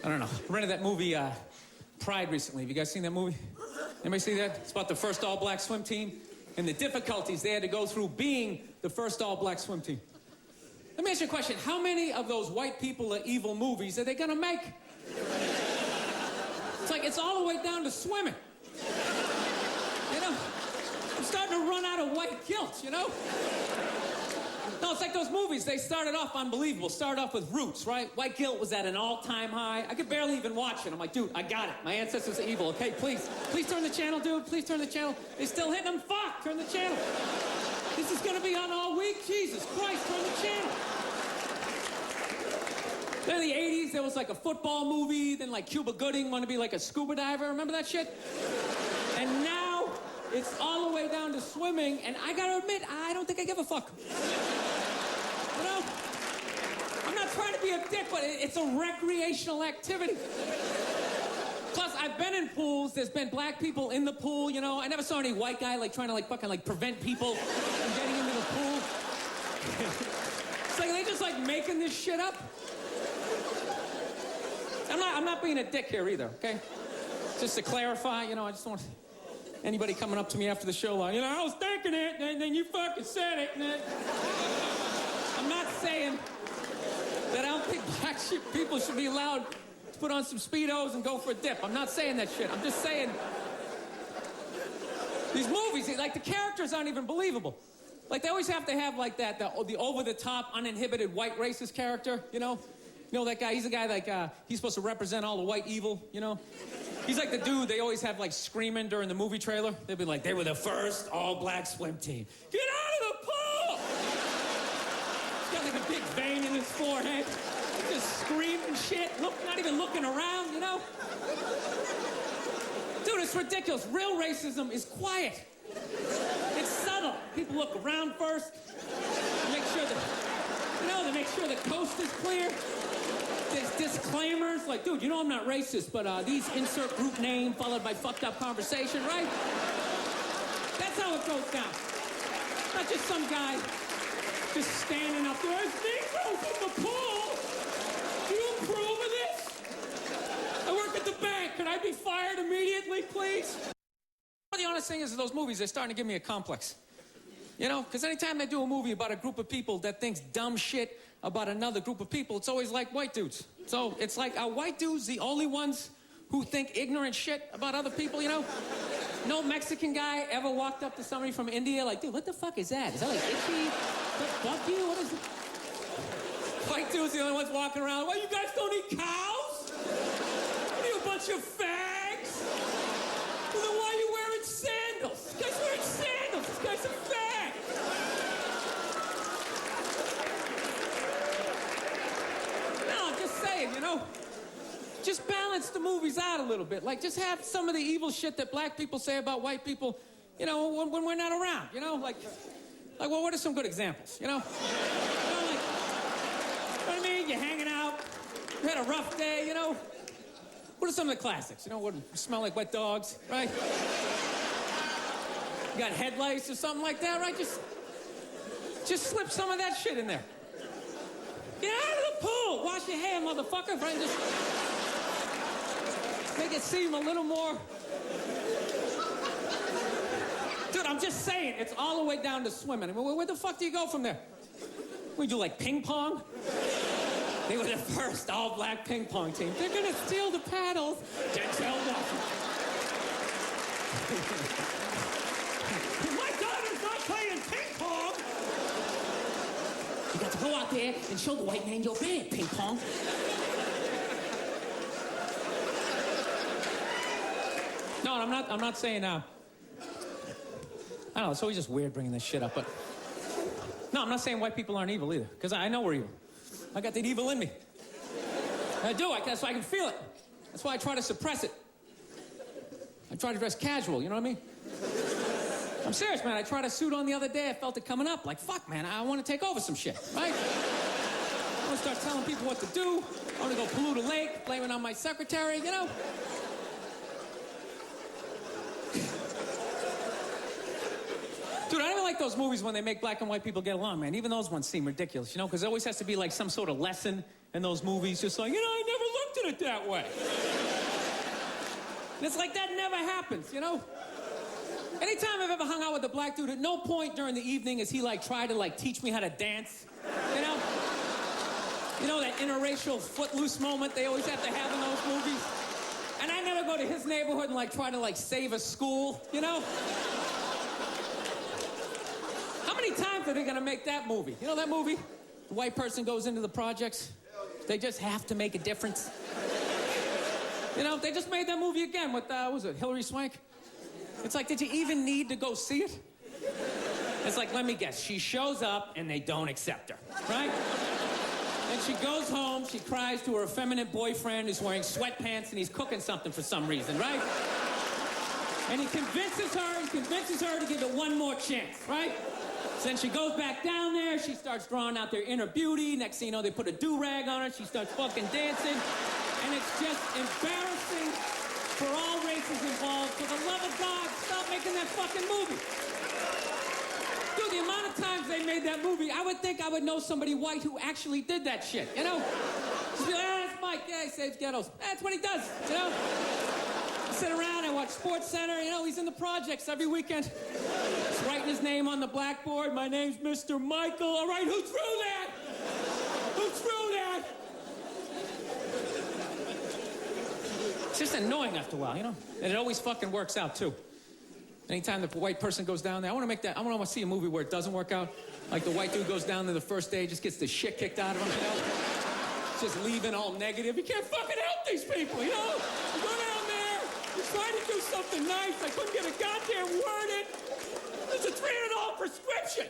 I don't know. I rented that movie, Pride recently. Have you guys seen that movie? Anybody see that? It's about the first all-black swim team and the difficulties they had to go through being the first all-black swim team. Let me ask you a question. How many of those white people are evil movies are they gonna make? It's like, it's all the way down to swimming. You know? I'm starting to run out of white guilt, you know? No, it's like those movies. They started off unbelievable. Started off with Roots, right? White guilt was at an all-time high. I could barely even watch it. I'm like, dude, I got it. My ancestors are evil, okay? Please turn the channel, dude. Please turn the channel. They're still hitting them. Fuck, turn the channel. This is gonna be on all week? Jesus Christ, turn the channel. Then in the 80s, there was like a football movie. Then like Cuba Gooding wanted to be like a scuba diver. Remember that shit? And now, it's all the way down to swimming, and I gotta admit, I don't think I give a fuck. You know? I'm not trying to be a dick, but it's a recreational activity. Plus, I've been in pools. There's been black people in the pool, you know? I never saw any white guy, like, trying to, like, fucking, like, prevent people from getting into the pool. It's like, are they just, like, making this shit up? I'm not being a dick here either, okay? Just to clarify, you know, I just don't want anybody coming up to me after the show like, you know, I was thinking it, and then you fucking said it, and then... I'm not saying that I don't think black people should be allowed to put on some Speedos and go for a dip. I'm not saying that shit. I'm just saying these movies, like, the characters aren't even believable. Like, they always have to have, like, that, the over-the-top, uninhibited white racist character, you know? You know that guy? He's the guy, like, he's supposed to represent all the white evil, you know? He's like the dude they always have, like, screaming during the movie trailer. They'd be like, they were the first all-black swim team. Get out of the pool! He's got, like, a big vein in his forehead. Just screaming shit, not even looking around, you know? Dude, it's ridiculous. Real racism is quiet. It's subtle. People look around first. Make sure that, you know, they make sure the coast is clear. There's disclaimers, like, dude, you know I'm not racist, but these insert group name followed by fucked up conversation, right? That's how it goes down. Not just some guy just standing up there, there's Negroes in the pool! Do you approve of this? I work at the bank, can I be fired immediately, please? The honest thing is, those movies, they're starting to give me a complex. You know, because anytime they do a movie about a group of people that thinks dumb shit about another group of people, it's always like white dudes. So it's like, are white dudes the only ones who think ignorant shit about other people, you know? No Mexican guy ever walked up to somebody from India like, dude, what the fuck is that? Is that like itchy? Fuck you? What is it? White dudes the only ones walking around, well, you guys don't eat cows? What are you, a bunch of fags? Well, then why are you wearing sandals? This guy's wearing sandals. This guy's a fag. You know, just balance the movies out a little bit. Like, just have some of the evil shit that black people say about white people, you know, when we're not around, you know? Like, well, what are some good examples, you know? Like, you know what I mean? You're hanging out, you had a rough day, you know? What are some of the classics? You know, what smell like wet dogs, right? You got head lice or something like that, right? Just slip some of that shit in there. Get out of the pool! Wash your hair, motherfucker, right? Just make it seem a little more... Dude, I'm just saying, it's all the way down to swimming. I mean, where the fuck do you go from there? We do, like, ping pong? They were the first all-black ping pong team. They're gonna steal the paddles. Denzel Washington. My daughter's not playing ping pong! You got to go out there and show the white man you're bad, ping pong. No, I'm not saying, I don't know, it's always just weird bringing this shit up, but... No, I'm not saying white people aren't evil either, because I know we're evil. I got that evil in me. I do, that's why I can feel it. That's why I try to suppress it. I try to dress casual, you know what I mean? I'm serious, man. I tried a suit on the other day. I felt it coming up. Like, fuck, man, I want to take over some shit, right? I want to start telling people what to do. I want to go pollute a lake, blame it on my secretary, you know? Dude, I don't even like those movies when they make black and white people get along, man. Even those ones seem ridiculous, you know? Because there always has to be, like, some sort of lesson in those movies. Just like, you know, I never looked looked at it that way. And it's like that never happens, you know? Anytime I've ever hung out with a black dude, at no point during the evening has he like tried to like teach me how to dance, you know? You know that interracial footloose moment they always have to have in those movies? And I never go to his neighborhood and like try to like save a school, you know? How many times are they gonna make that movie? You know that movie? The white person goes into the projects. They just have to make a difference. You know, they just made that movie again with, what was it, Hilary Swank? It's like, did you even need to go see it? It's like, let me guess, she shows up and they don't accept her, right? And she goes home, she cries to her effeminate boyfriend who's wearing sweatpants and he's cooking something for some reason, right? And he convinces her to give it one more chance, right? So then she goes back down there, she starts drawing out their inner beauty. Next thing you know, they put a do-rag on her, she starts fucking dancing. And it's just embarrassing for all races involved. For the love of God, stop making that fucking movie. Dude, the amount of times they made that movie, I would think I would know somebody white who actually did that shit, you know? Just be like, that's Mike, yeah, he saves ghettos. That's what he does, you know? I sit around, I watch Sports Center, you know, he's in the projects every weekend. He's writing his name on the blackboard. My name's Mr. Michael. All right, who threw that? Who threw that? It's just annoying after a while, you know? And it always fucking works out, too. Anytime the white person goes down there, I want to see a movie where it doesn't work out. Like the white dude goes down there the first day, just gets the shit kicked out of him, you know? Just leaving all negative. You can't fucking help these people, you know? You go down there, you try to do something nice, I couldn't get a goddamn word in. There's a $300 prescription.